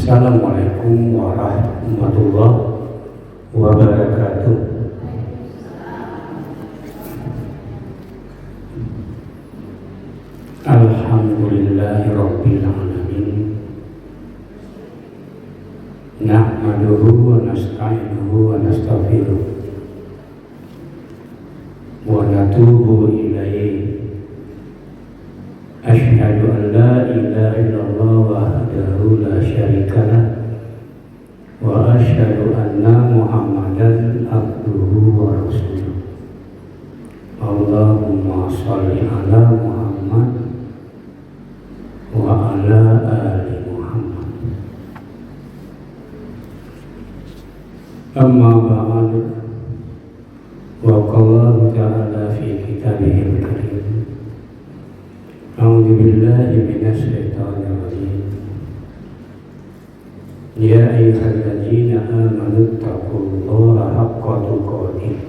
Assalamualaikum warahmatullahi wabarakatuh. Alhamdulillahirabbil alamin. Nahmaduhu wa nasta'inuhu wa nastaghfiruh wa natubu ilaihi. Asyhadu an la ilaha illallah wahdahu la syarikalah wa asyhadu anna Muhammadan abduhu wa rasuluh. Allahumma shalli ala Muhammad wa ala ali Muhammad. Amma ba'du. Wa qala ta'ala fi kitabihil karim. A'udzu billahi minasy syaithanir rajim. Ya ayyuhalladzina amanu taqullaha haqqa tuqatih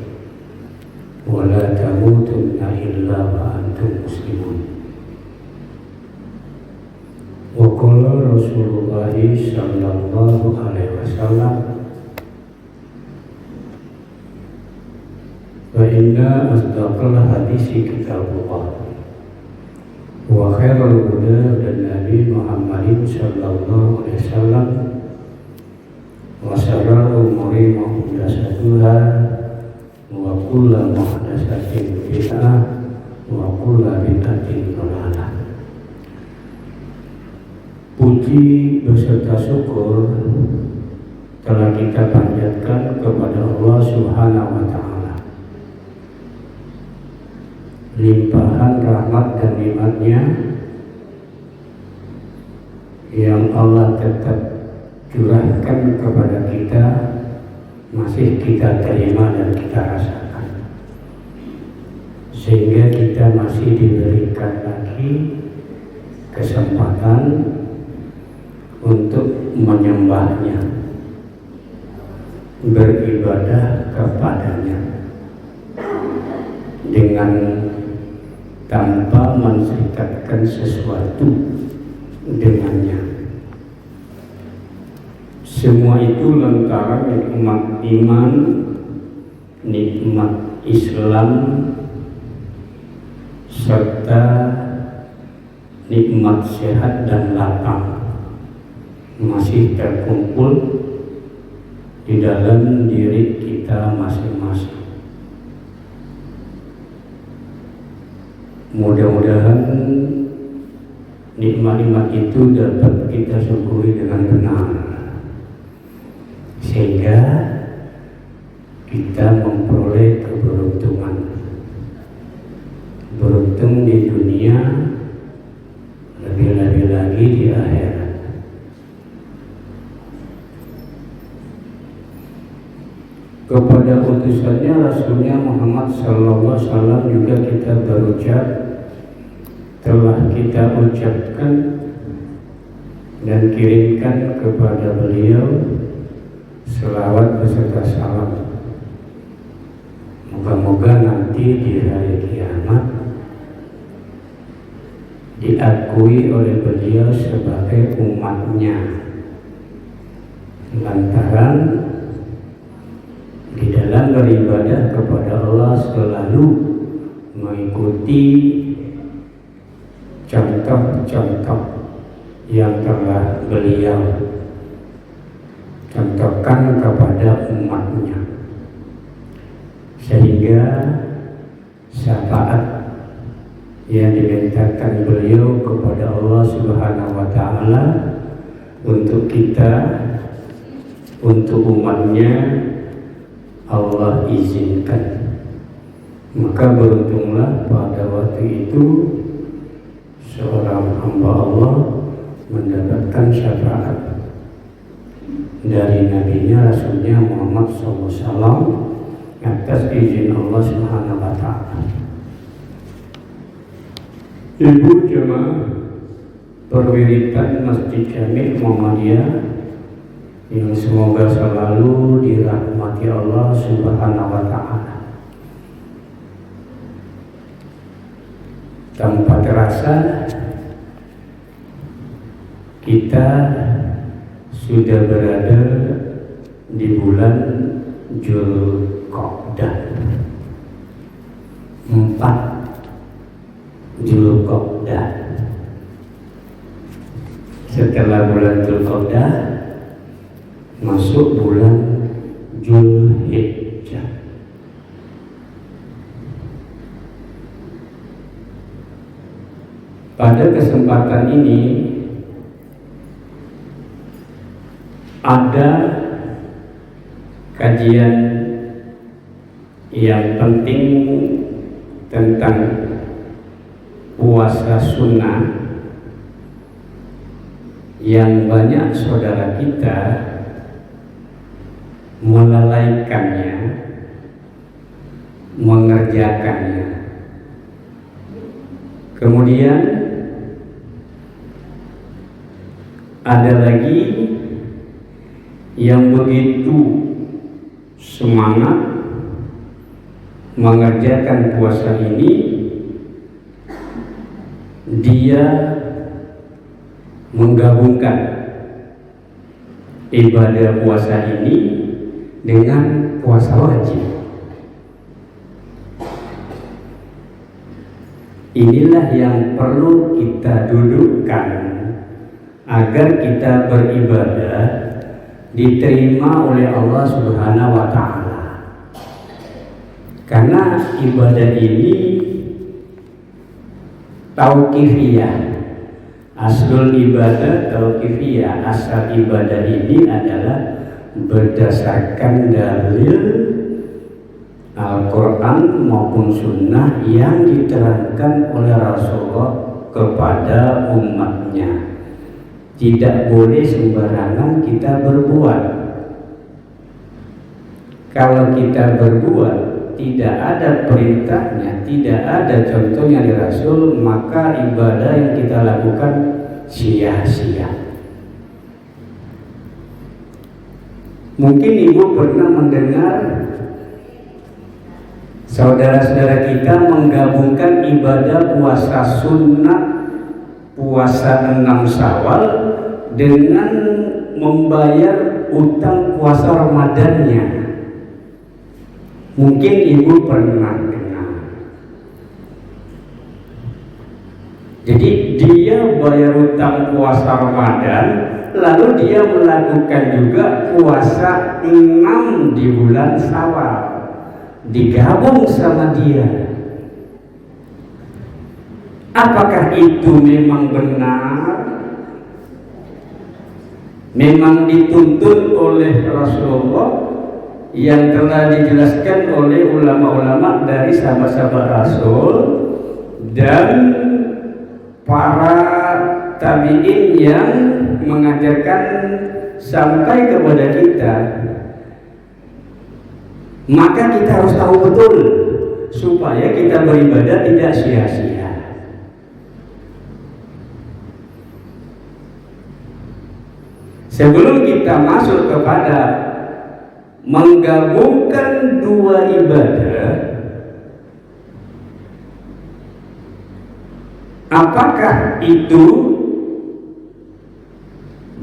wa la tamutunna illa wa antum muslimun. Wa qala Rasulullah sallallahu alaihi wasallam, wa inna asdaqal hadisi kitabullah wa khairul huda dan Nabi Muhammadin sallallahu alaihi wasallam, wa syarrul umuri muhdatsatuha wa kullu muhdatsatin bid'ah wa kullu bid'atin dhalalah. Puji beserta syukur telah kita panjatkan kepada Allah Subhanahu wa ta'ala. Limpahan rahmat dan nikmat-Nya yang Allah tetap curahkan kepada kita masih kita terima dan kita rasakan, sehingga kita masih diberikan lagi kesempatan untuk menyembahnya, beribadah kepadanya dengan tanpa mensertakan sesuatu dengannya. Semua itu lantaran nikmat iman, nikmat Islam, serta nikmat sehat dan lapang masih terkumpul di dalam diri kita masing-masing. Mudah-mudahan nikmat-nikmat itu dapat kita syukuri dengan benar, sehingga kita memperoleh keberuntungan, beruntung di dunia, lebih-lebih lagi di akhirat. Kepada utusannya Rasulnya Muhammad sallallahu alaihi wasallam juga kita berucap, telah kita ucapkan dan kirimkan kepada beliau selawat beserta salam. Moga-moga nanti di hari kiamat diakui oleh beliau sebagai umatnya, lantaran di dalam beribadah kepada Allah selalu mengikuti contoh-contoh yang telah beliau contohkan kepada umatnya, sehingga syafaat yang dimintakan beliau kepada Allah Subhanahu wa ta'ala untuk kita, untuk umatnya, Allah izinkan. Maka beruntunglah pada waktu itu seorang hamba Allah mendapatkan syafaat dari nabinya Rasulnya Muhammad SAW atas izin Allah Subhanahu wa ta'ala. Ibu jemaah perwiritan Masjid Jami' Muhammadiyah yang semoga selalu dirahmati Allah Subhanahu wa ta'ala. Tanpa terasa kita sudah berada di bulan Dzulqa'dah. 4 Dzulqa'dah. Setelah bulan Dzulqa'dah masuk bulan Dzulhijjah. Pada kesempatan ini ada kajian yang penting tentang puasa sunnah yang banyak saudara kita melalaikannya, mengerjakannya. Kemudian ada lagi yang begitu semangat mengerjakan puasa ini, dia menggabungkan ibadah puasa ini dengan puasa wajib. Inilah yang perlu kita dudukkan agar kita beribadah diterima oleh Allah Subhanahu wa Ta'ala. Karena ibadah ini tauqifiyah. Aslul ibadah tauqifiyah. Asal ibadah ini adalah berdasarkan dalil Al-Quran maupun Sunnah yang diterangkan oleh Rasulullah kepada umatnya. Tidak boleh sembarangan kita berbuat. Kalau kita berbuat tidak ada perintahnya, tidak ada contohnya di Rasul, maka ibadah yang kita lakukan sia-sia. Mungkin ibu pernah mendengar saudara-saudara kita menggabungkan ibadah puasa sunnah, puasa 6 Syawal dengan membayar utang puasa Ramadannya. Mungkin ibu pernah dengar. Jadi dia bayar utang puasa Ramadan, lalu dia melakukan juga puasa 6 di bulan Syawal, digabung sama dia. Apakah itu memang benar? Memang dituntut oleh Rasulullah yang telah dijelaskan oleh ulama-ulama dari sahabat-sahabat Rasul dan para tabi'in yang mengajarkan sampai kepada kita. Maka kita harus tahu betul supaya kita beribadah tidak sia-sia. Sebelum kita masuk kepada menggabungkan dua ibadah, apakah itu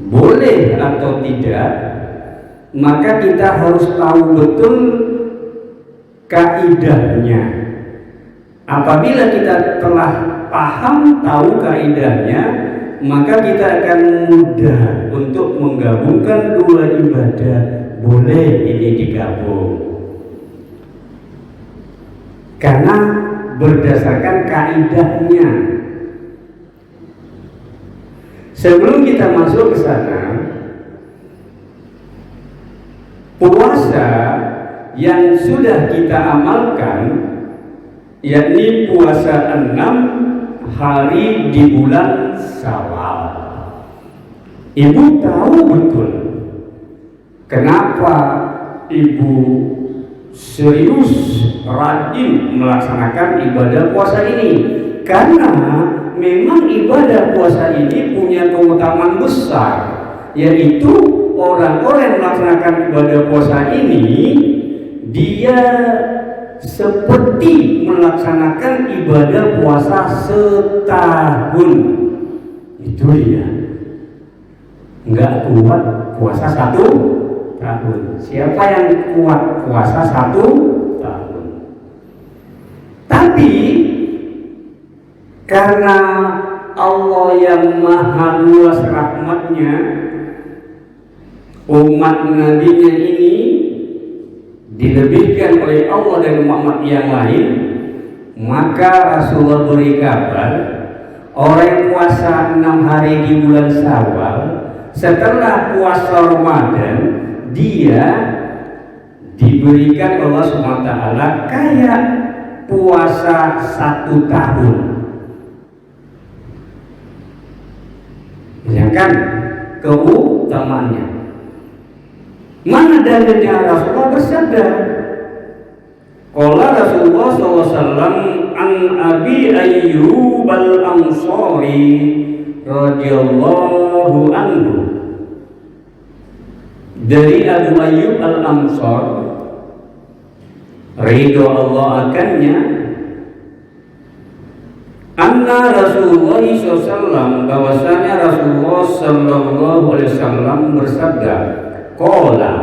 boleh atau tidak, maka kita harus tahu betul kaidahnya. Apabila kita telah paham tahu kaidahnya, maka kita akan mudah untuk menggabungkan dua ibadah. Boleh ini digabung karena berdasarkan kaidahnya. Sebelum kita masuk ke sana, puasa yang sudah kita amalkan, yakni puasa 6 hari di bulan Syawal. Ibu tahu betul kenapa ibu serius rajin melaksanakan ibadah puasa ini? Karena memang ibadah puasa ini punya keutamaan besar, yaitu orang-orang yang melaksanakan ibadah puasa ini dia seperti melaksanakan ibadah puasa setahun. Itu dia. nggak kuat puasa 1 tahun. Siapa yang kuat puasa 1 tahun? Tapi karena Allah yang maha luas rahmatnya, umat nabinya ini dilebihkan oleh Allah dari umat yang lain, maka Rasulullah beri kabar orang yang puasa 6 hari di bulan Syawal setelah puasa Ramadan, dia diberikan Allah SWT kayak puasa 1 tahun. Ya kan keutamaannya. Mana dalilnya? Rasulullah bersabda, qala Rasulullah SAW an Abi Ayyub al-Ansari radhiyallahu anhu, dari Abu Ayyub al-Ansar ridho Allah akannya, anna Rasulullah SAW, bahwasanya Rasulullah SAW bersabda, qala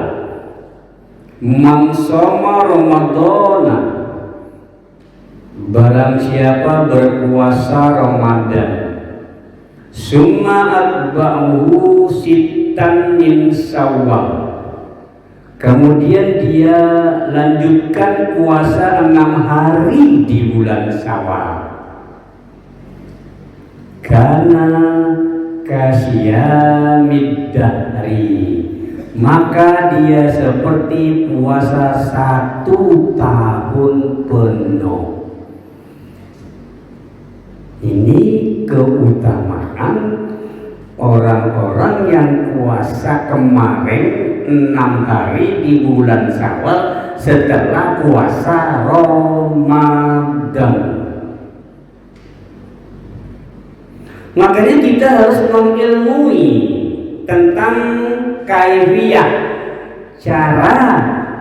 man shoma Ramadana, barang siapa berpuasa Ramadan, summa atba'uhu sittan min Syawal, kemudian dia lanjutkan puasa 6 hari di bulan Syawal, karena kasyamid dahri, maka dia seperti puasa 1 tahun penuh. Ini keutamaan orang-orang yang puasa kemarin 6 hari di bulan Syawal setelah puasa Ramadan. Makanya kita harus mengilmui tentang kaifiyah, cara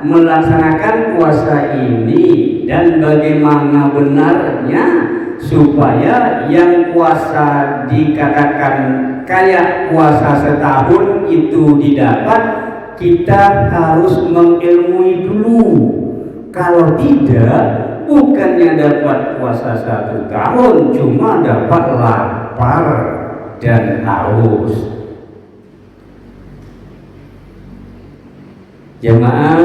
melaksanakan puasa ini dan bagaimana benarnya supaya yang puasa dikatakan kayak puasa setahun itu didapat. Kita harus mengilmui dulu. Kalau tidak, bukannya dapat puasa 1 tahun, cuma dapat lapar dan haus. Jemaah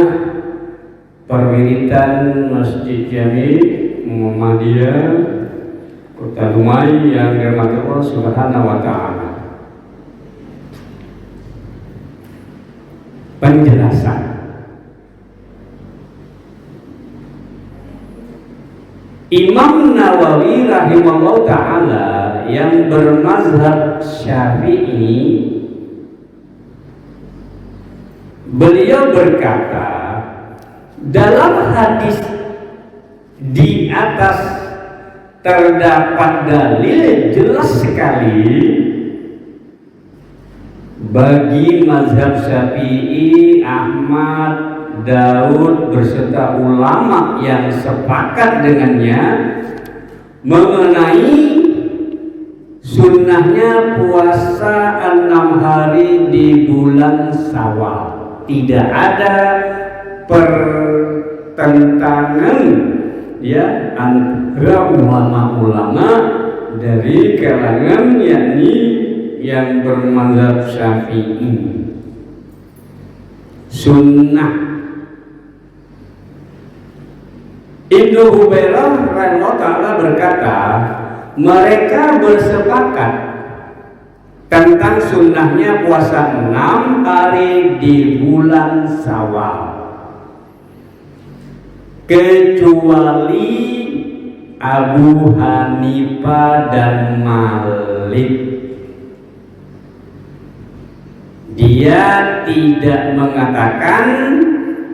perwiritan Masjid Jami Muhammadiyah Kota Dumai yang dirahmati Allah Subhanahu wa Ta'ala, penjelasan Imam Nawawi rahimahullah ta'ala yang bermazhab Syafi'i, beliau berkata dalam hadis di atas terdapat dalil jelas sekali bagi mazhab Syafi'i, Ahmad, Daud berserta ulama yang sepakat dengannya mengenai sunnahnya puasa 6 hari di bulan Syawal. Tidak ada pertentangan ya antara ulama-ulama dari kalangan yakni yang bermazhab Syafi'i. Sunnah. Ibnu Hubairah rahimahullah ta'ala berkata, mereka bersepakat tentang sunnahnya puasa 6 hari di bulan Syawal, kecuali Abu Hanifah dan Malik. Dia tidak mengatakan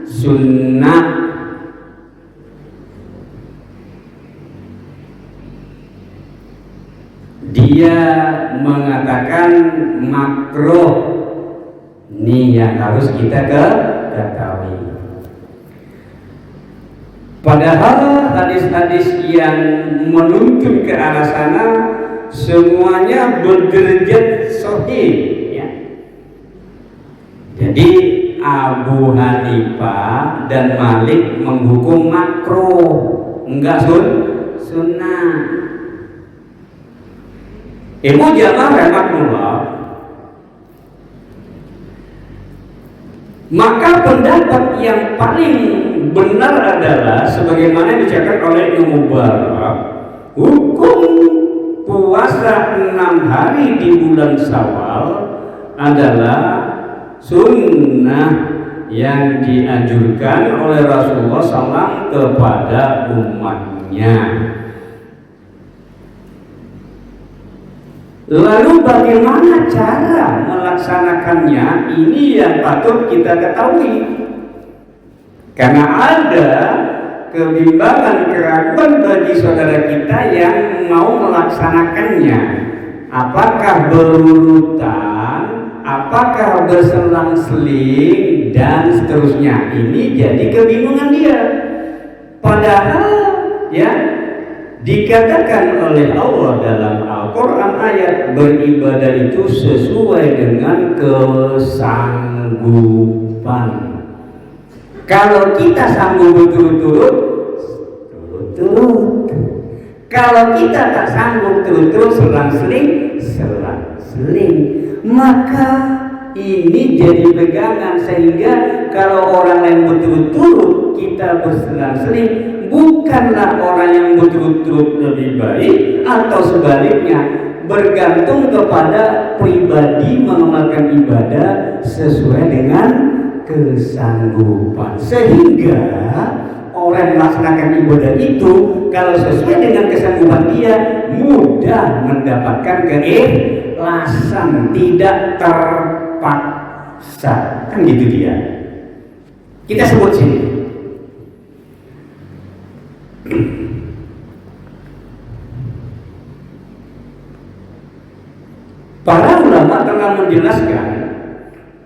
sunnah, dia mengatakan makruh. Ini yang harus kita ketahui. Padahal hadis-hadis yang menuntun ke arah sana semuanya berderajat sahih ya. Jadi Abu Hanifah dan Malik menghukum makruh, enggak sunnah. Ibu jamaah rahmatullah. Maka pendapat yang paling benar adalah sebagaimana dicatat oleh Ibnu Mubarak, hukum puasa 6 hari di bulan Syawal adalah sunnah yang dianjurkan oleh Rasulullah SAW kepada umatnya. Lalu bagaimana cara melaksanakannya? Ini yang patut kita ketahui. Karena ada kebimbangan, keraguan bagi saudara kita yang mau melaksanakannya. Apakah berurutan, apakah berselang-seling, dan seterusnya. Ini jadi kebingungan dia. Padahal ya dikatakan oleh Allah dalam Al-Quran ayat beribadah itu sesuai dengan kesanggupan. Kalau kita sanggup berturut-turut, turut-turut. Kalau kita tak sanggup turut-turut, selang-seling, selang-seling. Maka ini jadi pegangan, sehingga kalau orang lain berturut-turut, kita berselang-seling. Bukanlah orang yang berturut-turut lebih baik, atau sebaliknya, bergantung kepada pribadi mengamalkan ibadah sesuai dengan kesanggupan. Sehingga orang melaksanakan ibadah itu kalau sesuai dengan kesanggupan dia, mudah mendapatkan keikhlasan, tidak terpaksa. Kan gitu dia. Kita sebut sini. Para ulama telah menjelaskan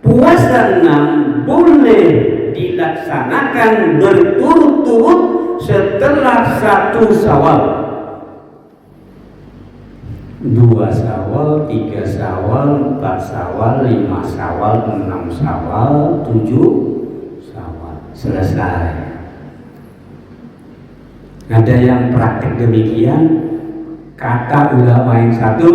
puasa 6 boleh dilaksanakan berturut-turut setelah 1 Syawal, 2 Syawal, 3 Syawal, 4 Syawal, 5 Syawal, 6 Syawal, 7 Syawal. Selesai. Ada yang praktik demikian, kata ulama yang satu,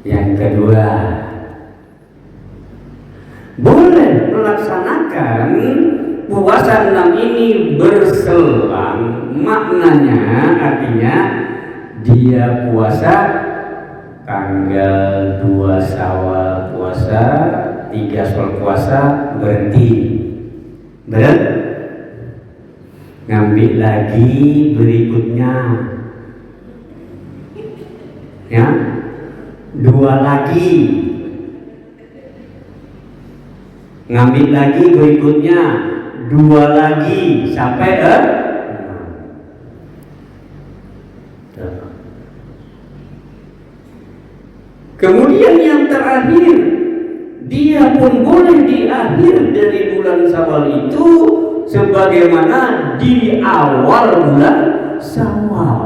yang kedua, boleh melaksanakan puasa 6 ini berselang. Maknanya artinya dia puasa tanggal 2 Syawal puasa, 3 Syawal puasa, berhenti, ngambil lagi berikutnya, ya, 2 lagi, ngambil lagi berikutnya, 2 lagi, sampai kemudian yang terakhir, dia pun boleh di akhir dari bulan Syawal itu sebagaimana di awal bulan Syawal.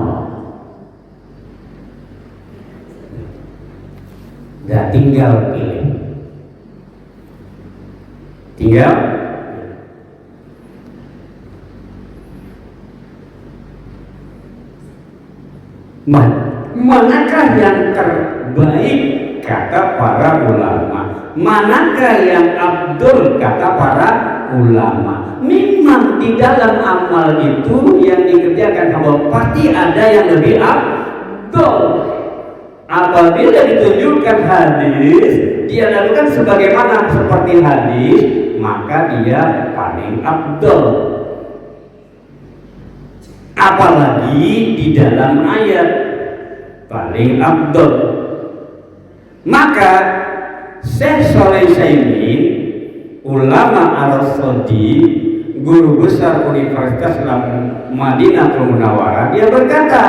Nah, tinggal pilih. Manakah yang terbaik kata para ulama, manakah yang abdul kata para ulama. Memang di dalam amal itu yang dikerjakan Allah pasti ada yang lebih abdul. Apabila ditunjukkan hadis, dia lakukan sebagaimana seperti hadis, maka dia paling abdul. Apalagi di dalam ayat paling abdul. Maka Syekh Shalih Utsaimin, ulama Arab-Saudi, guru besar Universitas Islam Madinatul Munawwarah, dia berkata,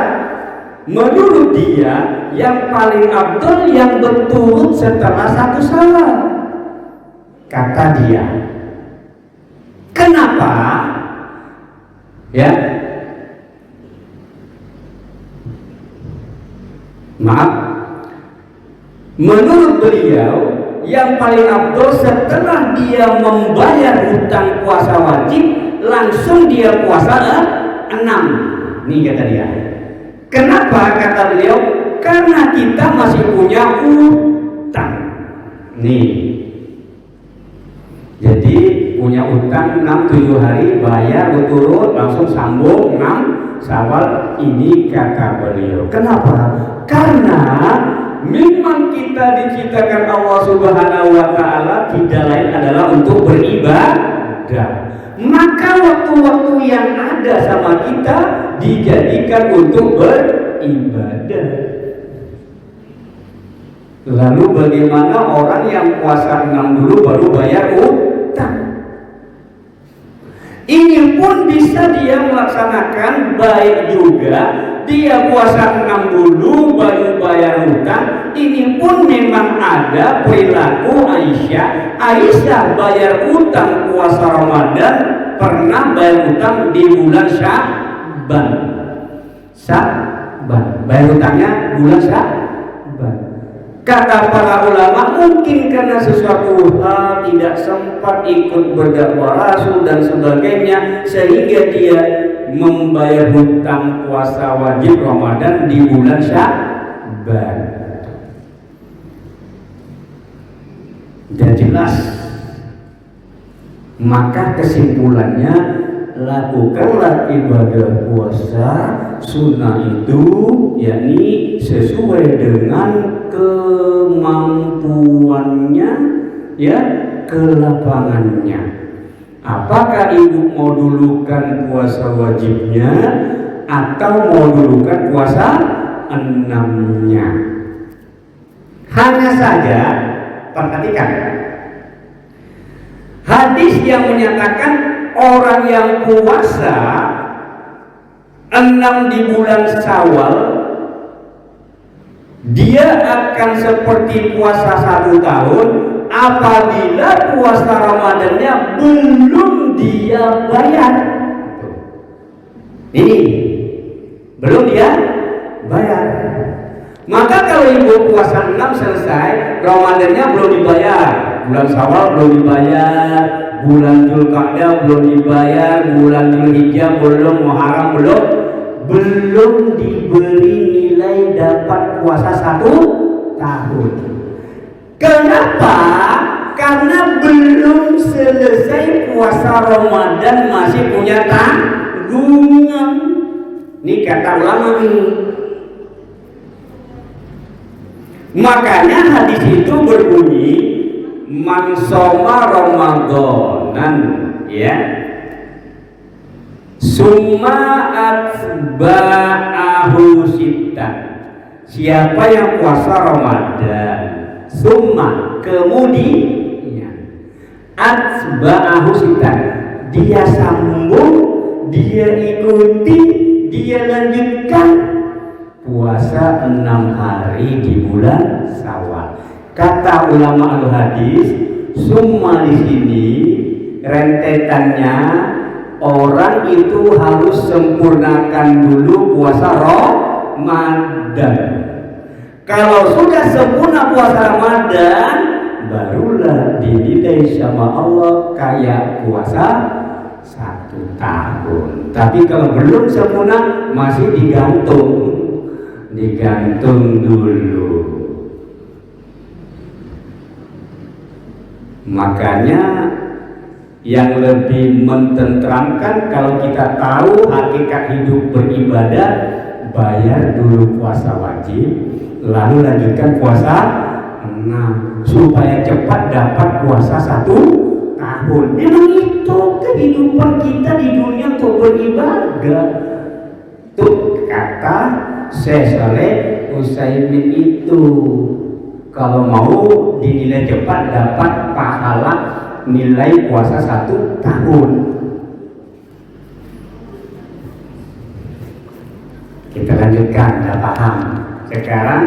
menurut dia yang paling abdul yang berturut setelah 1 Syawal. Kata dia. Kenapa? Ya. Maaf, menurut beliau yang paling afdol setelah dia membayar hutang puasa wajib langsung dia puasa 6. Nih kata dia. Kenapa kata beliau? Karena kita masih punya utang. Nih. Jadi punya utang 6-7 hari bayar berturut langsung sambung 6 Syawal ini kata beliau. Kenapa? Karena memang kita diciptakan Allah Subhanahu wa taala tidak lain adalah untuk beribadah. Maka waktu-waktu yang ada sama kita dijadikan untuk beribadah. Lalu bagaimana orang yang puasa 6 dulu baru bayar utang? Ini pun bisa dia melaksanakan baik juga. Dia puasa 6 dulu baru bayar hutang. Ini pun memang ada perilaku Aisyah. Aisyah bayar hutang puasa Ramadan, pernah bayar hutang di bulan Sya'ban. Bayar hutangnya bulan Sya'ban. Kata para ulama, mungkin karena sesuatu hal tidak sempat ikut berdakwah Rasul dan sebagainya, sehingga dia membayar hutang puasa wajib Ramadan di bulan Sya'ban. Dan jelas, maka kesimpulannya, lakukanlah ibadah puasa sunnah itu yakni sesuai dengan kemampuannya, ya, kelapangannya. Apakah ibu mau dulukan puasa wajibnya atau mau dulukan puasa 6-nya? Hanya saja perhatikan hadis yang menyatakan orang yang puasa 6 di bulan Syawal dia akan seperti puasa 1 tahun apabila puasa Ramadannya belum dia bayar. Ini belum dia bayar. Maka kalau ibu puasa 6 selesai, Ramadannya belum dibayar, bulan Syawal belum dibayar, bulan Dzulqa'dah belum dibayar, bulan Dzulhijjah belum, Muharram belum diberi nilai dapat puasa 1 tahun. Kenapa? Karena belum selesai puasa Ramadan, masih punya tanggungan. Ini kata ulama ini. Makanya hadis itu berbunyi man shoma Ramadanan, ya, summa atba'ahu sittan. Siapa yang puasa Ramadan, summa kemudian atba'ahu sittan, dia sambung, dia ikuti, dia lanjutkan puasa 6 hari di bulan Syawal. Kata ulama al-hadis, summa di sini rentetannya orang itu harus sempurnakan dulu puasa Ramadan. Kalau sudah sempurna puasa Ramadan, barulah dinilai sama Allah kayak puasa 1 tahun. Tapi kalau belum sempurna, masih digantung dulu. Makanya yang lebih mententramkan kalau kita tahu hakikat hidup beribadah, bayar dulu puasa wajib, lalu lanjutkan puasa 6 supaya cepat dapat puasa 1 tahun. Memang itu kehidupan kita di dunia untuk beribadah. Tuh kata Syekh Saleh Utsaimin itu, kalau mau dinilai cepat dapat pahala nilai puasa 1 tahun. Kita lanjutkan, sudah paham. Sekarang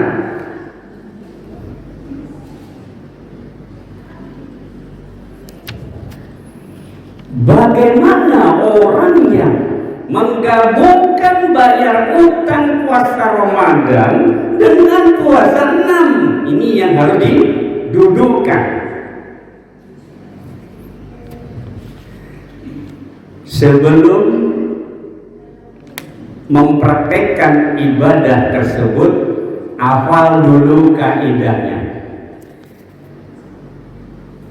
bagaimana orang yang menggabungkan bayar utang puasa Ramadan dengan puasa 6. Ini yang harus didudukkan. Sebelum mempraktekkan ibadah tersebut, hafal dulu kaidahnya.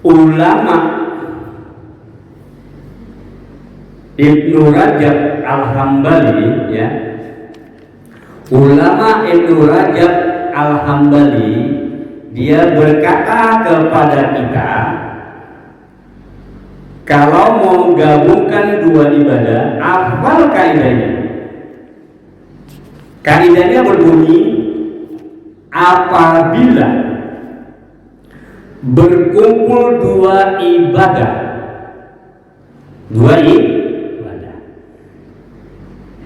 Ulama Ibnu Rajab Al-Hambali, ya, ulama Ibnu Rajab Al-Hambali, dia berkata kepada kita, kalau mau gabungkan dua ibadah, hafal kaidahnya. Kaidahnya berbunyi, apabila berkumpul dua ibadah,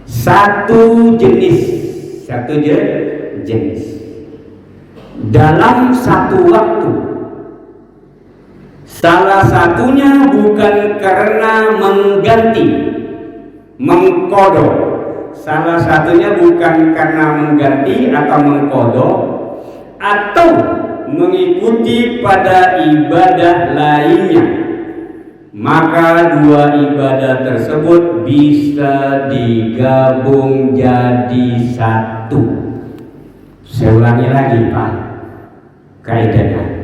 satu jenis dalam satu waktu, salah satunya bukan karena mengganti, mengkodok, salah satunya bukan karena mengganti atau mengkodok atau mengikuti pada ibadah lainnya, maka dua ibadah tersebut bisa digabung jadi satu. Saya ulangi lagi, Pak, kaidahnya.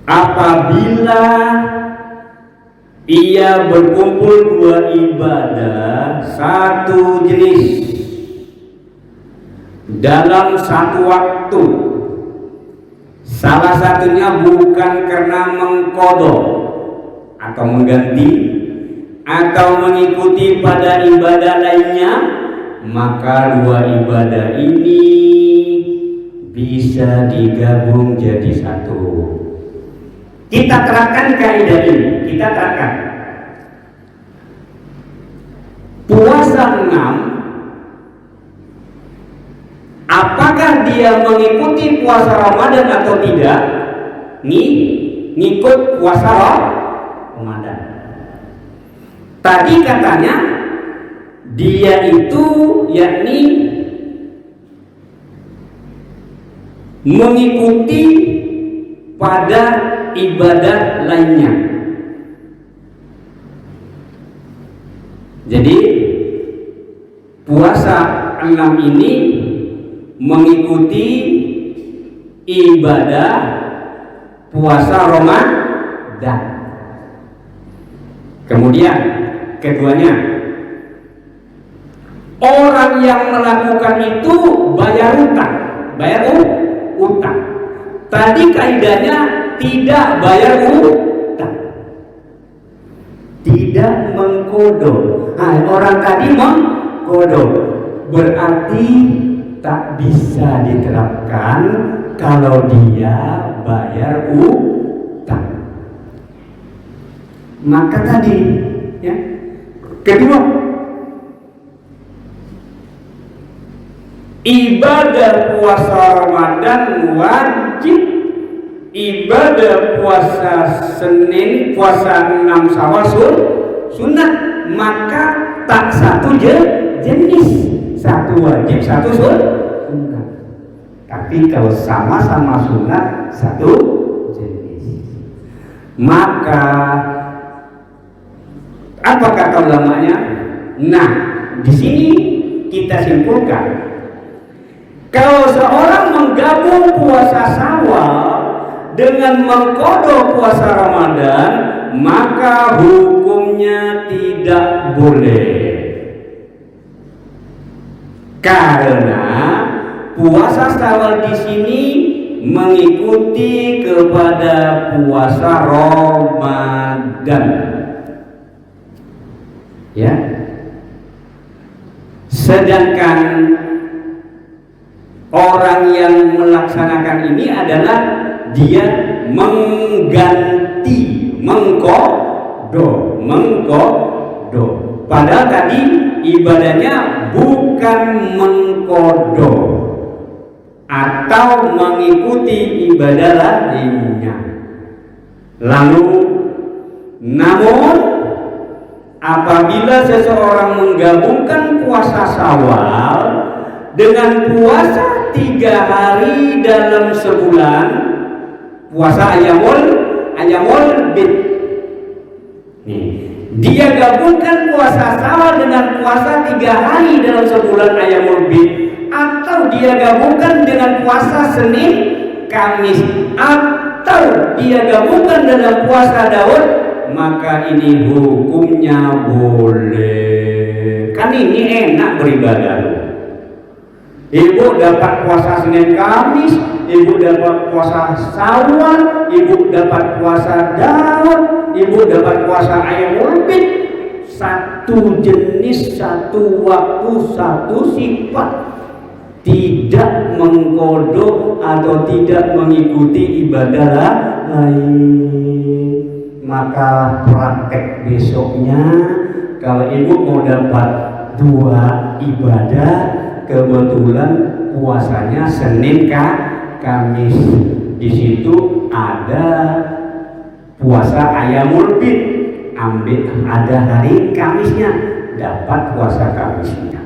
Apabila ia berkumpul dua ibadah satu jenis dalam satu waktu, salah satunya bukan karena mengkodok atau mengganti atau mengikuti pada ibadah lainnya, maka dua ibadah ini bisa digabung jadi satu. Kita terapkan kaidah ini, kita terapkan. Puasa 6, apakah dia mengikuti puasa Ramadan atau tidak? Ngikut puasa Ramadan. Tadi katanya dia itu yakni mengikuti pada ibadah lainnya. Jadi puasa 6 ini mengikuti ibadah puasa Ramadan. Kemudian keduanya, orang yang melakukan itu bayar utang. Tadi kaidahnya tidak bayar utang, tidak mengkodok. Orang tadi mengkodok, berarti tak bisa diterapkan kalau dia bayar utang. Maka tadi, ya, kedua, ibadah puasa Ramadan wajib, ibadah puasa Senin, puasa 6 Syawal sunat, maka tak satu jenis, satu wajib, satu sunat. Tapi kalau sama-sama sunat, satu jenis, maka apa kata ulamanya? Nah, di sini kita simpulkan, kalau seorang menggabung puasa Syawal dengan mengkodok puasa Ramadan, maka hukumnya tidak boleh. Karena puasa Syawal di sini mengikuti kepada puasa Ramadan. Ya. Sedangkan orang yang melaksanakan ini adalah dia mengganti, mengkodok. Padahal tadi ibadahnya bukan mengkodok atau mengikuti ibadah lainnya. Lalu namun apabila seseorang menggabungkan puasa Syawal dengan puasa 3 hari dalam sebulan, puasa ayamul bid. Nih, dia gabungkan puasa Syawal dengan puasa 3 hari dalam sebulan ayamul bid, atau dia gabungkan dengan puasa Senin, Kamis, atau dia gabungkan dengan puasa Daud, maka ini hukumnya boleh. Kan ini enak beribadah. Ibu dapat puasa Senin Kamis, ibu dapat puasa Syawal, ibu dapat puasa Daud, ibu dapat puasa Ayamul Bid, satu jenis, satu waktu, satu sifat, tidak mengkodok atau tidak mengikuti ibadah lain. Maka praktek besoknya, kalau ibu mau dapat 2 ibadah, kebetulan puasanya Senin Kamis, di situ ada puasa Ayamul Bid, ambil ada hari Kamisnya, dapat puasa Kamisnya.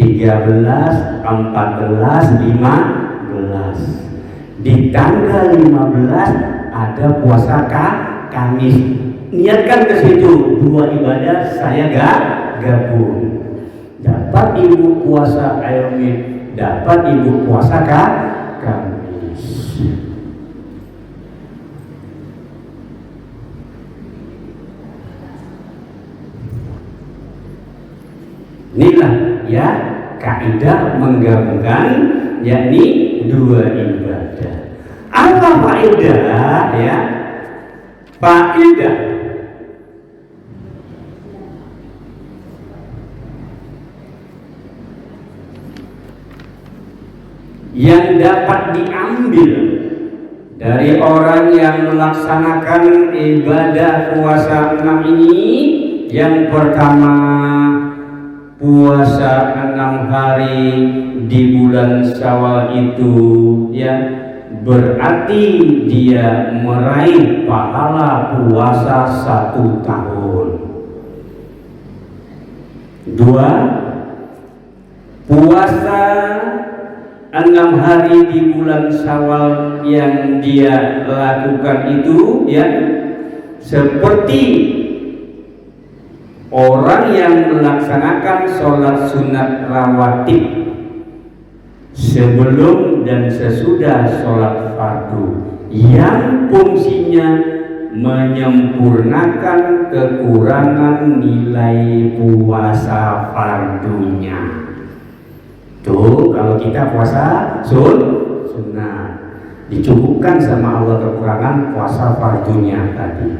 13, 14, 15. Di tanggal 15 ada puasa Kamis. Niatkan ke situ, 2 ibadah saya gabung. Dapat ibu puasa Ayamul, dapat ibu puasa Kamis. Inilah ya kaidah menggabungkan yakni 2 ibadah. Apa faedah ya? Faedah yang dapat diambil dari orang yang melaksanakan ibadah puasa 6 ini, yang pertama, puasa 6 hari di bulan Syawal itu ya berarti dia meraih pahala puasa 1 tahun. 2, puasa 6 hari di bulan Syawal yang dia lakukan itu ya seperti orang yang melaksanakan sholat sunat rawatib sebelum dan sesudah sholat fardu, yang fungsinya menyempurnakan kekurangan nilai puasa fardunya. Tuh, kalau kita puasa sunat, dicukupkan sama Allah kekurangan puasa fardunya tadi.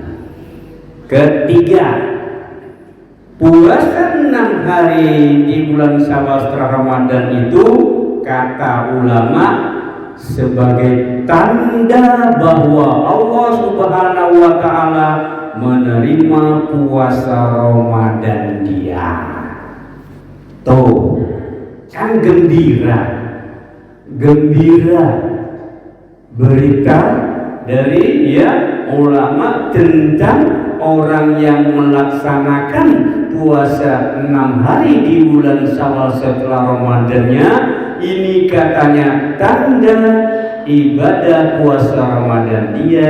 Ketiga, puasa 6 hari di bulan Syawal setelah Ramadan itu kata ulama sebagai tanda bahwa Allah Subhanahu wa ta'ala menerima puasa Ramadan dia. Tuh, kan gembira berita dari ya ulama tentang orang yang melaksanakan puasa 6 hari di bulan Syawal setelah Ramadannya, ini katanya tanda ibadah puasa Ramadan dia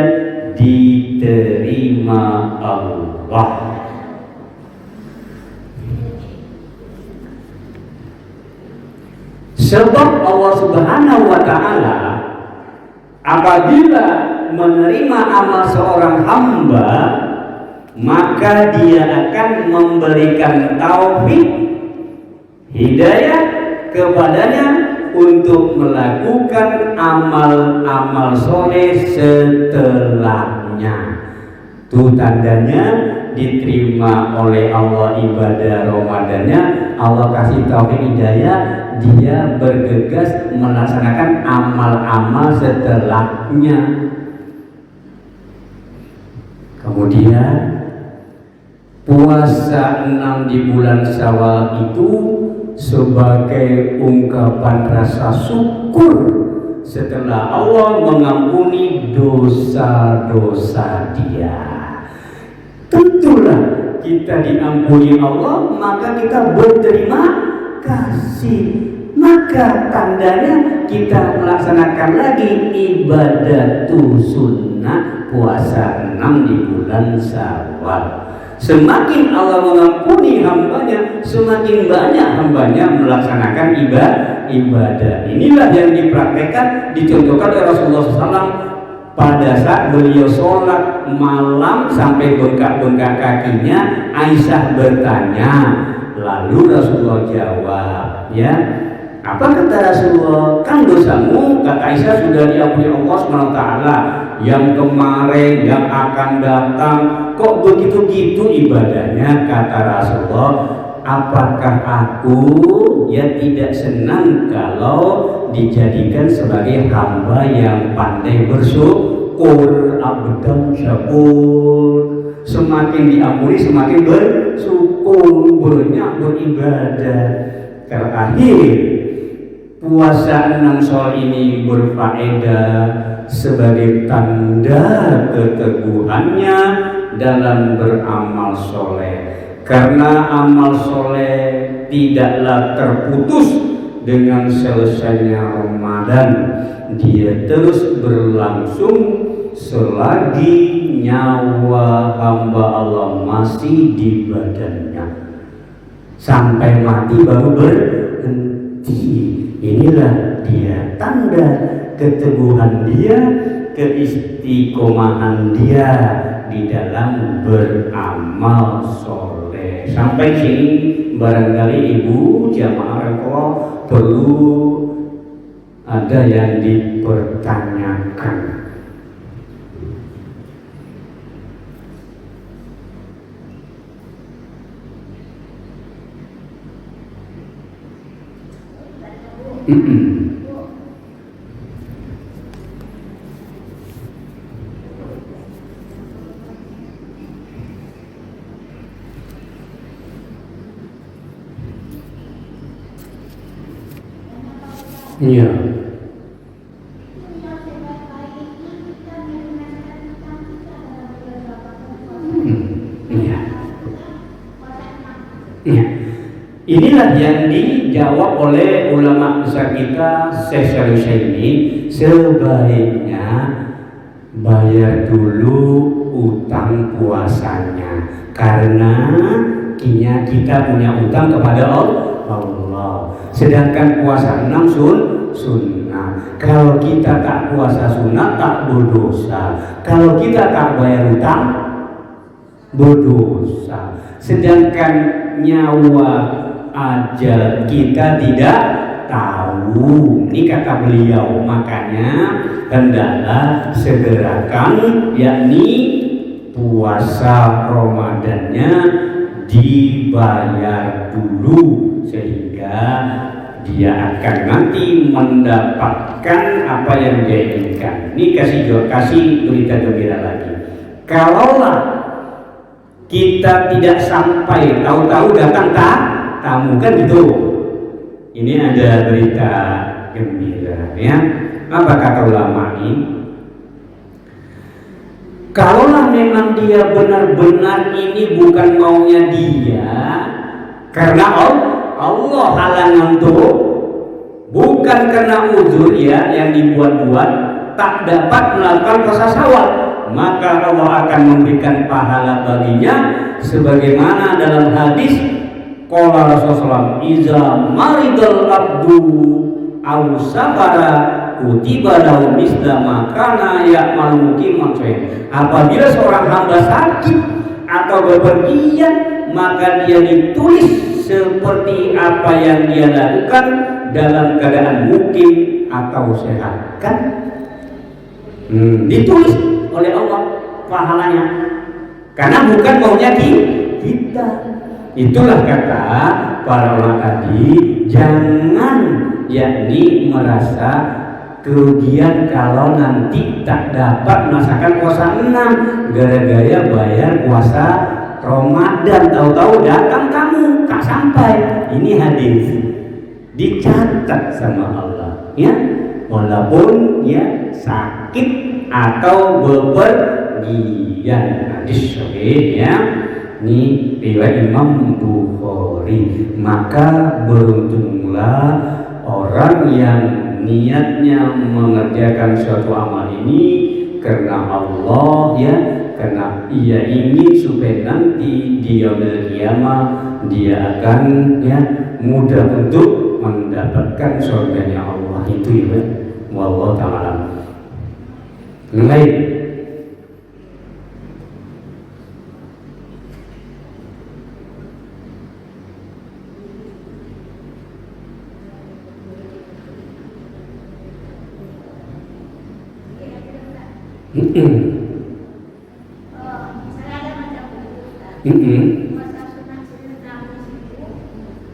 diterima Allah. Sebab Allah Subhanahu wa ta'ala apabila menerima amal seorang hamba, maka dia akan memberikan taufik hidayah kepadanya untuk melakukan amal-amal soleh setelahnya. Itu tandanya diterima oleh Allah ibadah Ramadannya. Allah kasih taufik hidayah, dia bergegas melaksanakan amal-amal setelahnya. Kemudian puasa 6 di bulan Syawal itu sebagai ungkapan rasa syukur setelah Allah mengampuni dosa-dosa dia. Tentulah kita diampuni Allah, maka kita berterima kasih. Maka tandanya kita melaksanakan lagi ibadah sunnah puasa 6 di bulan Syawal. Semakin Allah mengampuni hambanya, semakin banyak hambanya melaksanakan ibadah. Inilah yang dipraktekkan, dicontohkan oleh Rasulullah SAW pada saat beliau sholat malam sampai bengkak-bengkak kakinya. Aisyah bertanya, lalu Rasulullah jawab, ya, apa kata Rasulullah? Kan dosamu, kata Aisyah, sudah diampuni Allah SWT. Yang kemarin, yang akan datang, kok begitu-gitu ibadahnya? Kata Rasulullah, apakah aku ya tidak senang kalau dijadikan sebagai hamba yang pandai bersyukur, abdan syakur. Semakin diampuni semakin bersyukur, banyak beribadah. Terakhir, puasa 6 Syawal ini berfaedah sebagai tanda keteguhannya dalam beramal soleh. Karena amal soleh tidaklah terputus dengan selesainya Ramadan, dia terus berlangsung selagi nyawa hamba Allah masih di badannya. Sampai mati baru berhenti. Inilah dia tanda keteguhan dia, keistiqomahan dia di dalam beramal soleh. Sampai sini barangkali ibu jamaah Allah perlu ada yang dipertanyakan. Iya. Iya. Iya. Inilah yang dijawab oleh ulama besar kita, Syekh Syarif. Sebaiknya bayar dulu utang puasanya, karena kita punya utang kepada Allah. Sedangkan puasa 6 sunnah. Kalau kita tak puasa sunnah tak berdosa. Kalau kita tak bayar utang berdosa. Sedangkan nyawa ajal kita tidak tahu. Ini kata beliau, makanya hendaklah segerakan, yakni puasa Ramadannya dibayar dulu, sehingga dia akan nanti mendapatkan apa yang dia inginkan. Ini kasih berita gembira lagi. Kalaulah kita tidak sampai, tahu-tahu datang tamu, kan gitu. Ini ada berita gembira, ya. Apa kata ulama ini? Kalaulah memang dia benar-benar ini bukan maunya dia, karena Allah halangan tuh, bukan karena uzur ya yang dibuat-buat, tak dapat melakukan puasa Syawal, maka Allah akan memberikan pahala baginya sebagaimana dalam hadis qala Rasulullah, iza maridal abdu aw safara kutiba lahu misla ma kana ya'malu muqiman. Apabila seorang hamba sakit atau bepergian, maka dia ditulis seperti apa yang dia lakukan dalam keadaan mukim atau sehat, kan? Ditulis oleh Allah pahalanya, karena bukan maunya kita. Itulah kata para ulama tadi, jangan yakni merasa kerugian kalau nanti tak dapat merasakan puasa 6 gara-gara bayar puasa Ramadan, tahu-tahu datang kamu tak sampai. Ini hadis dicatat sama Allah, ya. walaupun ya sakit atau bepergian. Hadis sahih ya. Ini riwayat Imam Bukhari. Maka beruntunglah orang yang niatnya mengerjakan suatu amal ini karena Allah ya, karena ia ingin supaya nanti di yaumil qiyamah dia akan ya mudah untuk mendapatkan surganya Allah itu ya. Wallahu ta'ala. Lain. Misalnya ada macam itu, puasa sunat Kamis itu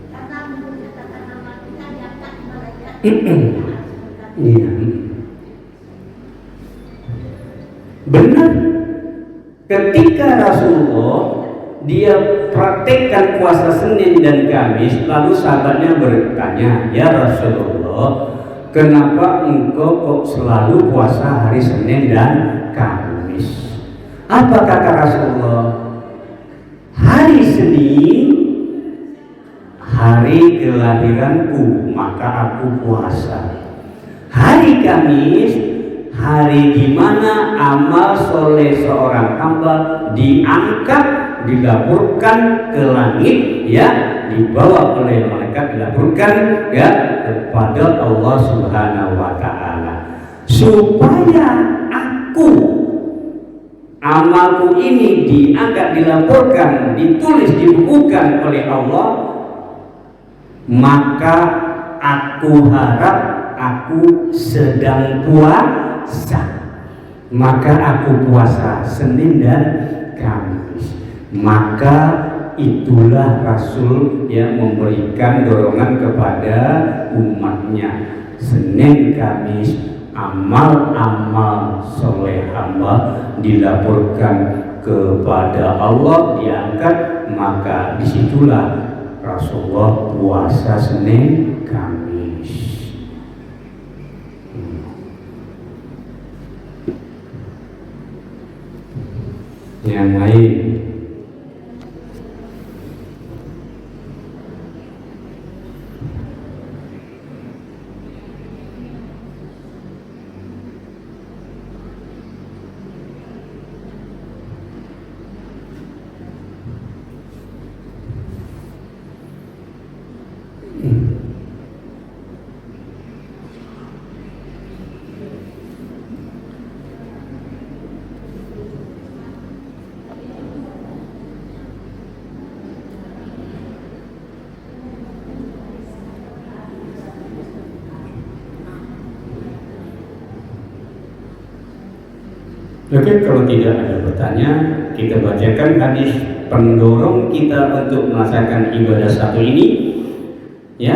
karena mengucapkan nama kita diangkat malaikat. Iya. Benar. Ketika Rasulullah dia praktekkan puasa Senin dan Kamis, lalu sahabatnya bertanya, ya Rasulullah, kenapa engkau kok selalu puasa hari Senin dan Kamis? Apa kata Rasulullah? Hari Senin hari kelahiranku, maka aku puasa. Hari Kamis hari di mana amal soleh seorang hamba diangkat, dilaporkan ke langit ya, dibawa oleh malaikat, dilaporkan ya kepada Allah Subhanahu wa taala, supaya aku amalku ini diangkat, dilaporkan, ditulis, dibukukan oleh Allah. Maka aku harap aku sedang puasa, maka aku puasa Senin dan Kamis. Maka itulah Rasul yang memberikan dorongan kepada umatnya. Senin Kamis amal-amal soleh hamba dilaporkan kepada Allah, diangkat. Maka disitulah Rasulullah puasa Senin Kamis. Yang lain. Oke, kalau tidak ada pertanyaan, kita bacakan hadis pendorong kita untuk melaksanakan ibadah satu ini, ya,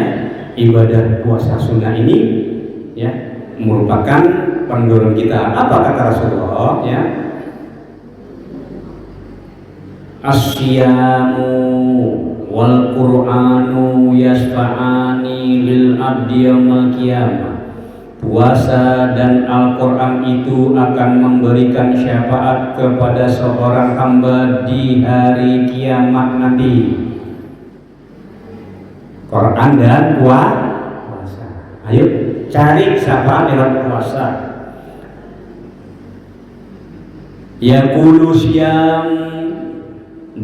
ibadah puasa sunnah ini, ya, merupakan pendorong kita. Apa kata Rasulullah? Ya, asyamu wal Qur'anu yasfa'ani lil abdi yaumil qiyamah. Puasa dan Al-Quran itu akan memberikan syafaat kepada seorang hamba di hari kiamat nanti. Quran dan puasa. Ayo cari syafaat dalam puasa. Yaqulu syam,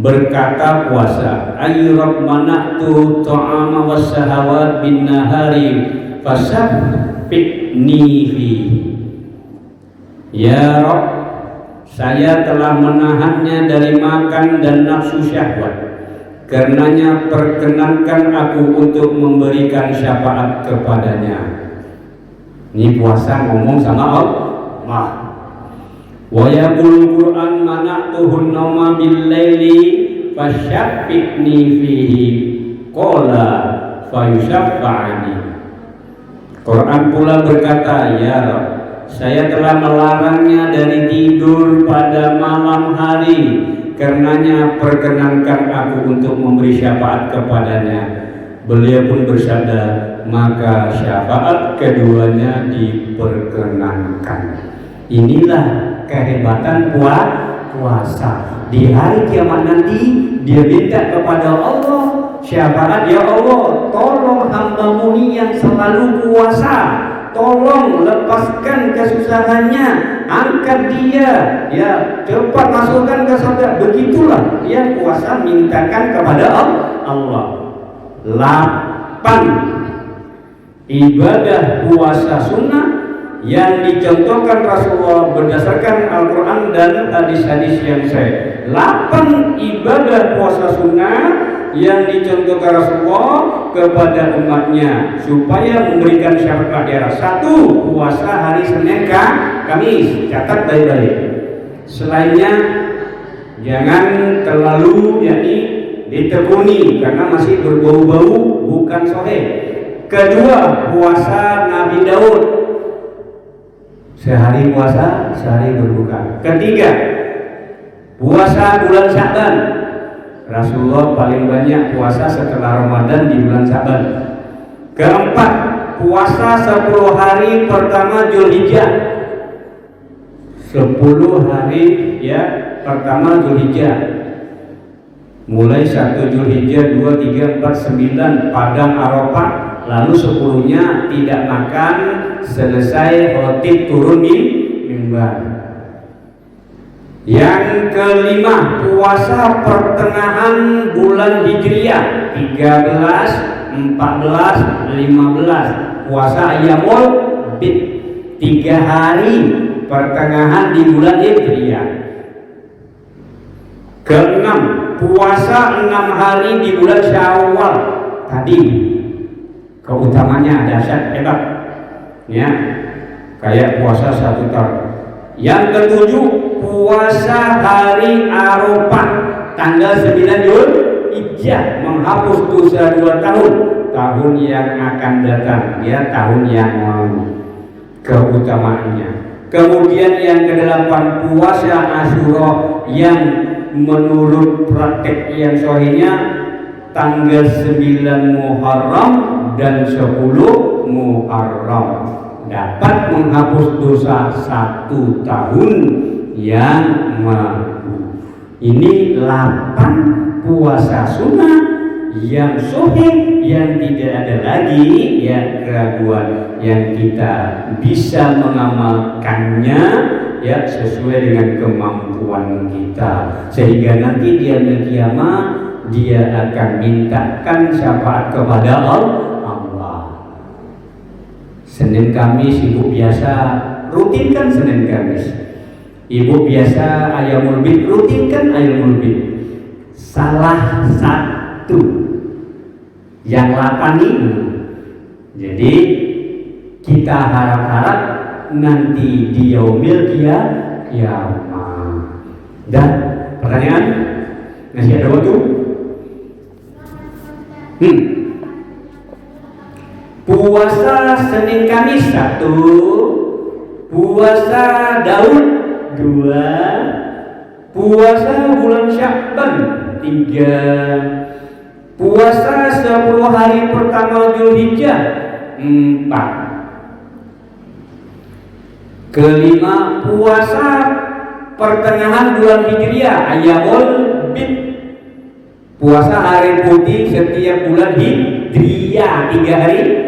berkata puasa, ayu rabbana tu ta'ama was sahawat bin nahari fasaffiqni. Ya Rabb, saya telah menahannya dari makan dan nafsu syahwat. Karenanya perkenankan aku untuk memberikan syafaat kepadanya. Ini puasa ngomong sama Allah. Wa yaqul Qur'an mana'tuhun nauma bil laili fasyaffiqni fihi qala fayushaffa'ani. Quran pula berkata, ya Rabb, saya telah melarangnya dari tidur pada malam hari, karenanya perkenankan aku untuk memberi syafaat kepadanya. Beliau pun bersabda, maka syafaat keduanya diperkenankan. Inilah kehebatan puasa. Di hari kiamat nanti dia minta kepada Allah syafaat, ya Allah, tolong hamba-Mu ini yang selalu puasa, tolong lepaskan kesusahannya, angkat dia, ya cepat masukkan ke surga. Begitulah dia puasa mintakan kepada Allah. 8 ibadah puasa sunnah yang dicontohkan Rasulullah berdasarkan Al-Quran dan hadis-hadis yang sahih. 8 ibadah puasa sunnah yang dicontohkan Rasulullah kepada umatnya supaya memberikan syafaat di akhirat. 1. Puasa hari Senin Kamis. Catat baik-baik. Selainnya jangan terlalu ditekuni karena masih berbau-bau bukan sahih. Kedua, puasa Nabi Daud. Sehari puasa, sehari berbuka. Ketiga, puasa bulan Sya'ban. Rasulullah paling banyak puasa setelah Ramadan di bulan Sya'ban. Keempat, puasa 10 hari pertama Dzulhijjah. 10 hari pertama Dzulhijjah. Mulai 1 Dzulhijjah, 2, 3, 4, 9 Padang Arafah. Lalu 10-nya tidak makan selesai khotib turun di mimbar. Yang kelima, puasa pertengahan bulan Hijriah 13, 14, 15. Puasa Ayyamul Bid 3 hari pertengahan di bulan Hijriah. Keenam, puasa 6 hari di bulan Syawal. Tadi keutamanya dahsyat hebat, ya, kayak puasa 1 tahun. Yang ketujuh, puasa hari Arafah tanggal 9 Dzulhijjah, menghapus dosa 2 tahun yang akan datang, ya, tahun yang lalu. Keutamaannya. Kemudian yang ke-8, puasa Asyura yang menurut praktek yang sahihnya tanggal 9 Muharram dan 10 Muharram, dapat menghapus dosa 1 tahun yang lalu. Ini 8 puasa sunnah yang sahih, yang tidak ada lagi keraguan, yang kita bisa mengamalkannya sesuai dengan kemampuan kita, sehingga nanti di hari kiamat dia akan mintakan syafaat kepada Allah. Senin Kamis ibu biasa rutinkan Senin Kamis. Ibu biasa Ayyamul Bid, rutinkan Ayyamul Bid. Salah satu yang 8 ini. Jadi kita harap-harap nanti di yaumil kiamat. Dan pertanyaan masih ada waktu? Puasa Senin Kamis 1, puasa Daud 2, puasa bulan Sya'ban 3, puasa 10 hari pertama Dzulhijjah 4. Kelima, puasa pertengahan bulan Hijriah Ayyamul Bid, puasa hari putih setiap bulan Hijriah 3 hari,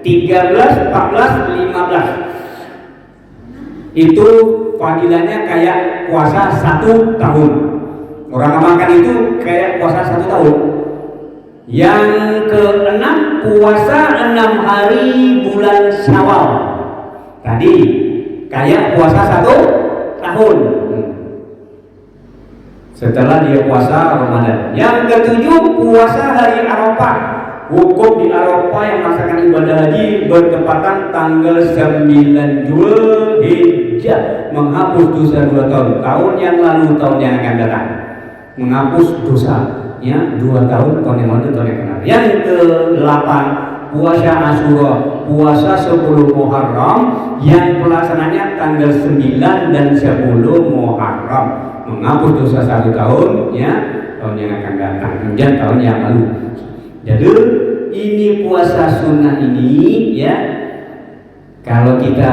13, 14, 15. Itu fadilahnya kayak puasa 1 tahun. Orang amalkan itu kayak puasa 1 tahun. Yang keenam, puasa 6 hari bulan Syawal. Tadi kayak puasa 1 tahun setelah dia puasa Ramadan. Yang ketujuh, puasa hari Arafah. Wukuf di Arafah yang melaksanakan ibadah haji bertepatan tanggal 9 Dzulhijjah, menghapus dosa 2 tahun, tahun yang lalu, tahun yang akan datang. Menghapus dosa 2 tahun, tahun yang lalu, tahun yang akan datang. Yang ke-8, puasa Asyura, puasa 10 Muharram yang pelaksananya tanggal 9 dan 10 Muharram, menghapus dosa 1 tahun, tahun yang akan datang, kemudian tahun yang lalu. Jadi ini puasa sunnah ini ya, kalau kita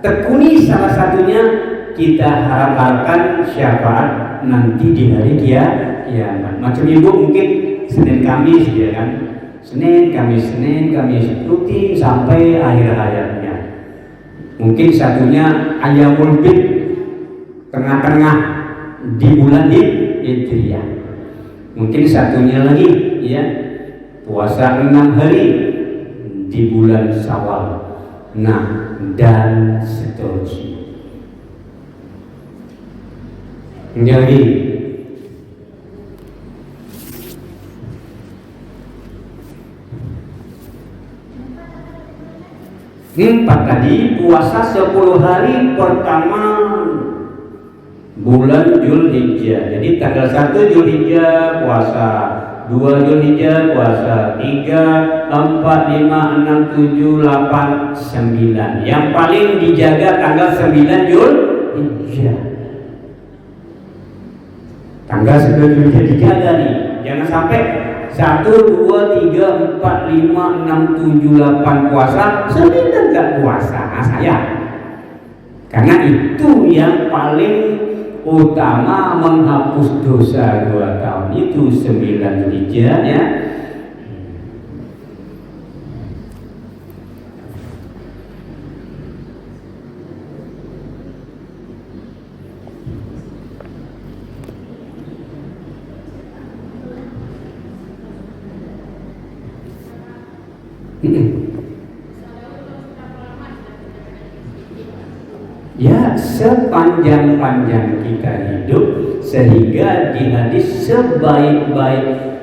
tekuni salah satunya, kita harapkan syafaat nanti di hari kiamat. Macam ibu mungkin Senin Kamis ya kan, Senin Kamis rutin sampai akhir hayatnya. Mungkin satunya Ayyamul Bid, tengah-tengah di bulan Hijriah. Mungkin satunya lagi ya, puasa 6 hari di bulan Syawal. Nah, dan seterusnya. Jadi empat tadi puasa 10 hari pertama bulan Zulhijjah. Jadi tanggal 1 Zulhijjah puasa, 2 Zulhijjah puasa, 3, 4, 5, 6, 7, 8, 9. Yang paling dijaga tanggal 9 Zulhijjah. Tanggal 9 Zulhijjah dijaga nih. Jangan sampai 1, 2, 3, 4, 5, 6, 7, 8 puasa, 9 gak puasa. Nah, saya. Karena itu yang paling utama menghapus dosa 2 tahun itu 9 Zulhijjah ya. Ya, sepanjang-panjang kita hidup, sehingga di hadis sebaik-baik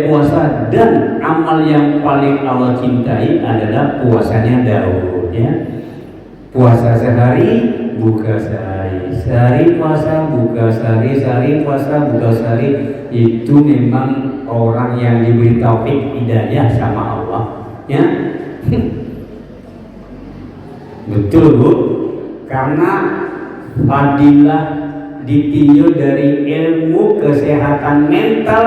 puasa dan amal yang paling Allah cintai adalah puasanya Daud ya. Puasa sehari, buka sehari, sehari puasa, buka sehari, sehari puasa, buka sehari. Itu memang orang yang diberi taufik hidayah sama Allah ya. Betul Bu, karena fadilah ditinjau dari ilmu kesehatan mental,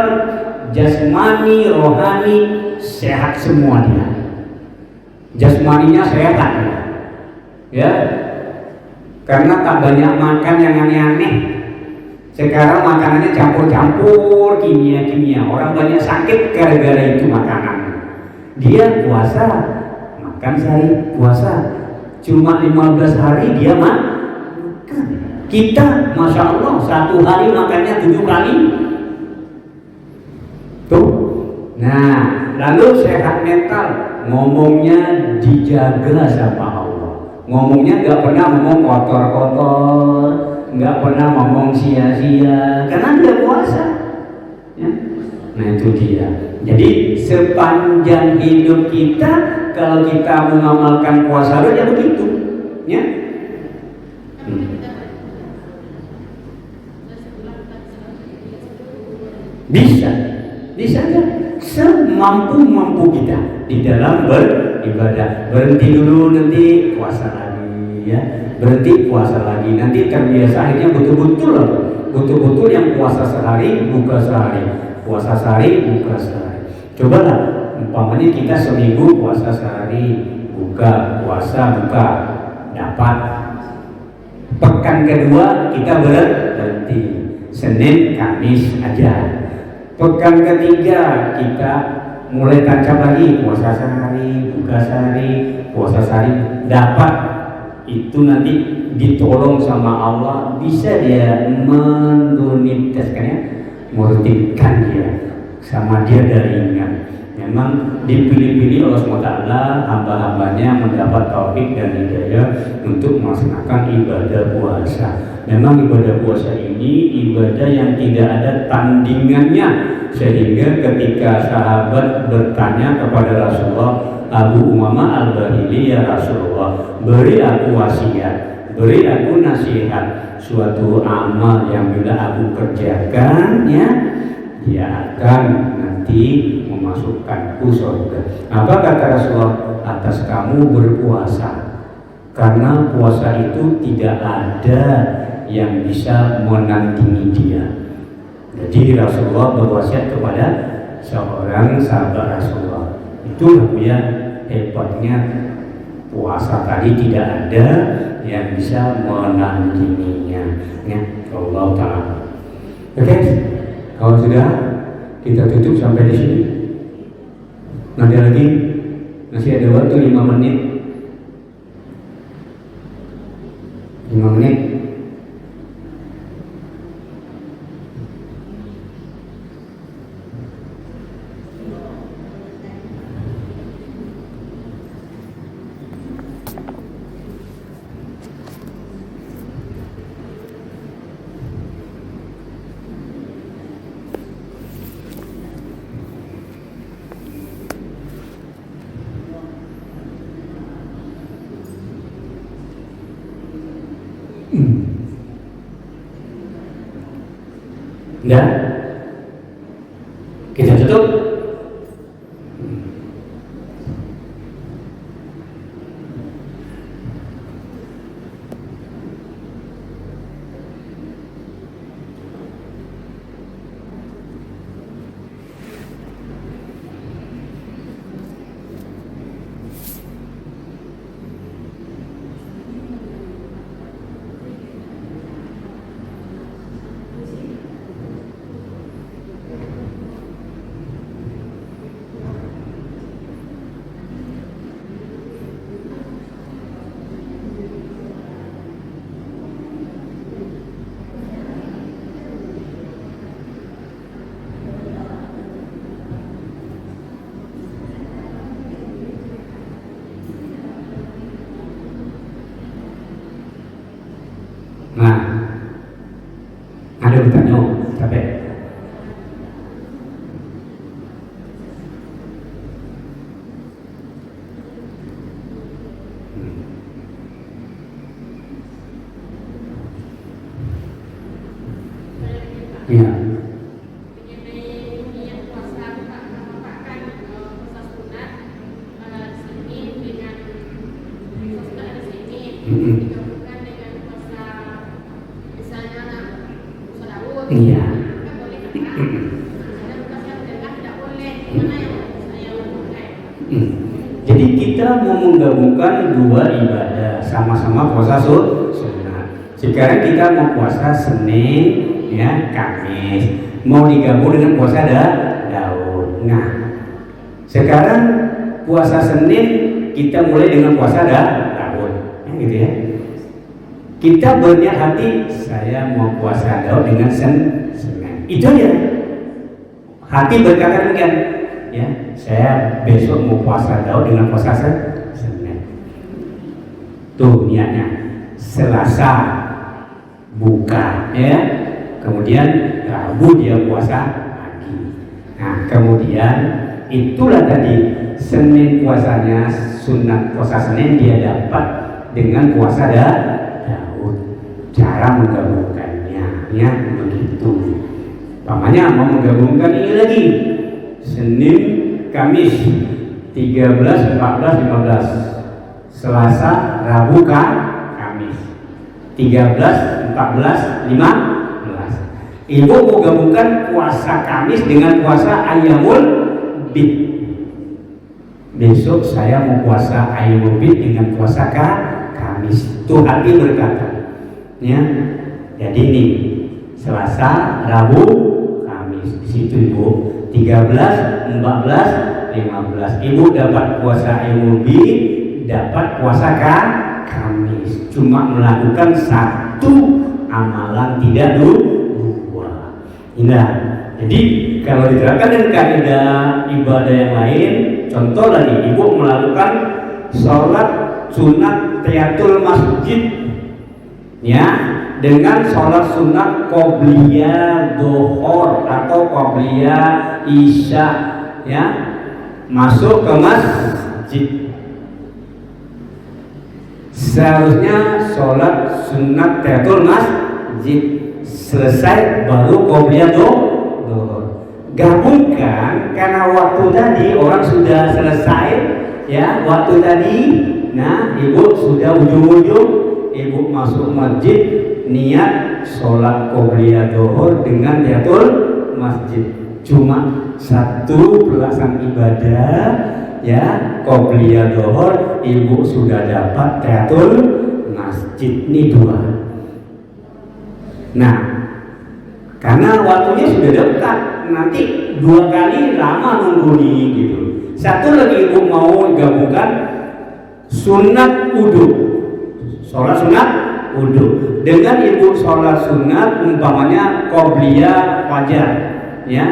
jasmani, rohani, sehat semuanya. Jasmaninya sehat ya, karena tak banyak makan yang aneh-aneh. Sekarang makanannya campur-campur kimia-kimia. Orang banyak sakit gara-gara itu makanan. Dia puasa, makan sehari puasa, cuma 15 hari dia makan. Kita Masya Allah 1 hari makannya 7 kali tuh. Nah, lalu sehat mental, ngomongnya dijaga sama Allah. Ngomongnya gak pernah ngomong kotor-kotor, gak pernah ngomong sia-sia, karena dia puasa ya. Nah itu dia. Jadi sepanjang hidup kita, kalau kita mengamalkan puasa ya begitu ya. Bisa ya, semampu kita di dalam beribadah. Berhenti dulu, nanti puasa lagi ya, berhenti puasa lagi, nanti terbiasa akhirnya betul-betul yang puasa sehari, buka sehari, puasa sehari, buka sehari. Cobalah umpamanya kita seminggu puasa sehari, buka, puasa, buka, dapat. Pekan kedua kita berhenti, Senin, Kamis aja. Pekan ketiga kita mulai tancap lagi, puasa sehari, buka sehari, puasa sehari, dapat. Itu nanti ditolong sama Allah, bisa dia menunitaskannya, merutitkan dia sama dia dari ingat. Memang dipilih-pilih Allah SWT hamba-hambanya mendapat taufik dan hidayah untuk melaksanakan ibadah puasa. Memang ibadah puasa ini ibadah yang tidak ada tandingannya, sehingga ketika sahabat bertanya kepada Rasulullah, Abu Umamah Al-Bahili, ya Rasulullah, beri aku wasiat, beri aku nasihat, suatu amal yang bila aku kerjakan ya, dia akan nanti memasukkanku surga. Apa kata Rasulullah? Atas kamu berpuasa, karena puasa itu tidak ada yang bisa menandingi dia. Jadi Rasulullah berwasiat kepada seorang sahabat Rasulullah. Itu ya hebatnya puasa tadi, tidak ada yang bisa menandinginya. Ya, Allah Ta'ala. Oke, kalau sudah kita tutup sampai di sini. Nanti lagi masih ada waktu 5 menit. 5 menit. Enggak? Kita tutup. Nah, ada bertanya, capek. Iya. Iya. Jadi kita mau menggabungkan dua ibadah, sama-sama puasa sunnah. Sekarang kita mau puasa Senin, ya, Kamis, mau digabung dengan puasa Daud. Nah, sekarang puasa Senin kita mulai dengan puasa Daud, gitu ya. Kita berniat hati, saya mau puasa Daud dengan Senin. Itu ya. Hati berkata demikian, ya, saya besok mau puasa Daud dengan puasa Senin. Tuh niatnya. Selasa buka, ya. Kemudian Rabu dia puasa lagi. Nah, kemudian itulah tadi Senin puasanya sunat puasa Senin dia dapat dengan puasa Daud. Cara menggabungkannya, ya begitu. Pamannya mau menggabungkan ini lagi. Senin, Kamis, 13, 14, 15. Selasa, Rabu, Kamis. 13, 14, 15. Ibu mau gabungkan puasa Kamis dengan puasa Ayyamul Bid. Besok saya mau puasa Ayyamul Bid dengan puasa Kamis. Tuh hati berkata. Ya, jadi ini Selasa, Rabu, Kamis. Di situ Ibu 13, 14, 15. Ibu dapat puasa Ayyamul Bid, dapat puasa Kamis. Cuma melakukan satu amalan, tidak dua. Indah. Jadi kalau diterapkan dengan kaidah ibadah yang lain, contoh lagi, Ibu melakukan sholat sunat tahiyatul masjid, ya, dengan sholat sunat qobliyah dhuhur atau qobliyah isya, ya, masuk ke masjid. Seharusnya sholat sunat tahiyatul masjid selesai baru qobliyah dhuhur. Gabungkan karena waktu tadi orang sudah selesai, ya, waktu tadi. Nah, Ibu sudah ujung-ujung, Ibu masuk masjid, niat sholat qobliyah dhuhur dengan tahiyatul masjid. cuma satu pelaksanaan ibadah ya qobliyah dohor, ibu sudah dapat tahiyatul masjid, ini 2. Nah, karena waktunya sudah dekat, nanti 2 kali lama nunggu nih gitu. Satu lagi ibu mau gabungkan sunat wudhu, sholat sunat wudhu dengan ibu sholat sunat umpamanya qobliyah fajar ya.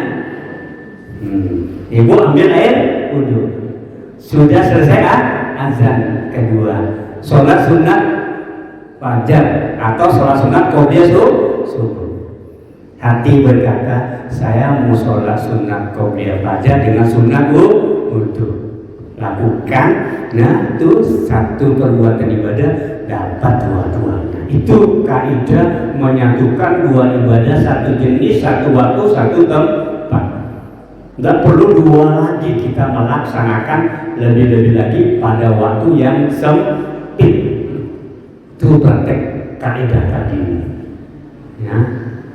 Ibu ambil air wudhu, sudah selesai azan kedua, sholat sunat fajar atau sholat sunat qobliyah subuh. Hati berkata, saya mau sholat sunat qobliyah fajar dengan sunat wudhu. Lakukan, nah itu satu perbuatan ibadah dapat 2-duanya. Itu kaidah menyatukan 2 ibadah, satu jenis, satu waktu, satu tempat. Nggak perlu 2 lagi kita melaksanakan lebih-lebih lagi pada waktu yang sempit. Itu praktek kaidah tadi. Ya,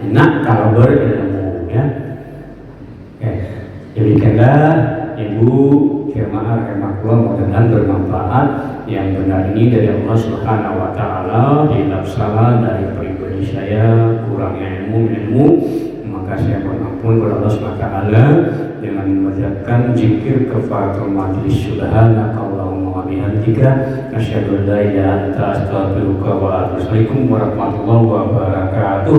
enak kalau berilmu ya. Demikianlah Ibu jemaah rahmatullah, mudah-mudahan bermanfaat. Yang benar ini dari Allah Subhanahu wa taala, tidak salah dari pribadi saya, kurangnya ilmu, maka saya mohon ampun kepada Allah Subhanahu wa taala dengan mengerjakan zikir kafaratul majlis. Subhanakallahumma wa bihamdika asyhadu an la ilaha illa anta astaghfiruka wa atubu ilaik. Warahmatullahi wabarakatuh.